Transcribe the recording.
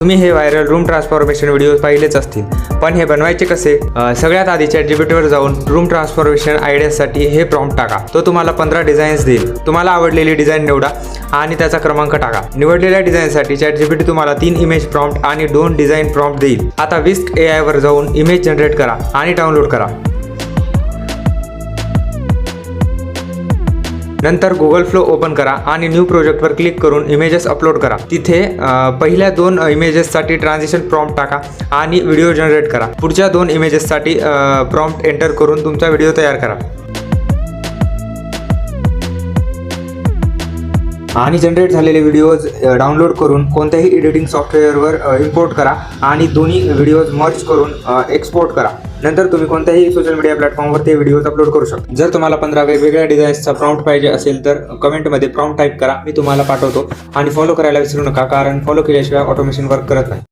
तुम्ही हे viral room transformation video पाहिलेच असतील, पण हे बनवायचे कसे? सगळ्यात आधी ChatGPTवर जाऊन रूम ट्रान्सफॉर्मेशन आयडियासाठी हे प्रॉम्प्ट टाका. तो तुम्हाला 15 डिझाईन्स देईल. तुम्हाला आवडलेली डिझाईन निवडा आणि त्याचा क्रमांक टाका. निवडलेल्या डिझाईनसाठी ChatGPT तुम्हाला 3 इमेज प्रॉम्प्ट आणि 2 डिझाईन प्रॉम्प्ट देईल. आता Whisk AI वर जाऊन इमेज जनरेट करा आणि डाउनलोड करा. नंतर गुगल फ्लो ओपन करा आणि न्यू प्रोजेक्टवर क्लिक करून इमेजेस अपलोड करा. तिथे पहिल्या 2 इमेजेससाठी ट्रान्झिशन प्रॉम्प्ट टाका आणि व्हिडिओ जनरेट करा. पुढच्या 2 इमेजेससाठी प्रॉम्प्ट एंटर करून तुमचा व्हिडिओ तयार करा. आणि जनरेट झालेले व्हिडिओज डाउनलोड करून कोणत्याही एडिटिंग सॉफ्टवेअरवर इम्पोर्ट करा आणि दोन्ही व्हिडिओज मर्ज करून एक्सपोर्ट करा. नंतर तुम्ही कोणत्याही सोशल मीडिया प्लॅटफॉर्मवर ते व्हिडिओज अपलोड करू शकता. जर तुम्हाला 15 वेगवेगळ्या डिझाईन्सचा प्रॉम्प्ट पाहिजे असेल तर कमेंटमध्ये प्रॉम्प्ट टाईप करा, मी तुम्हाला पाठवतो. आणि फॉलो करायला विसरू नका, कारण फॉलो केल्याशिवाय ऑटोमेशन वर्क करत नाही.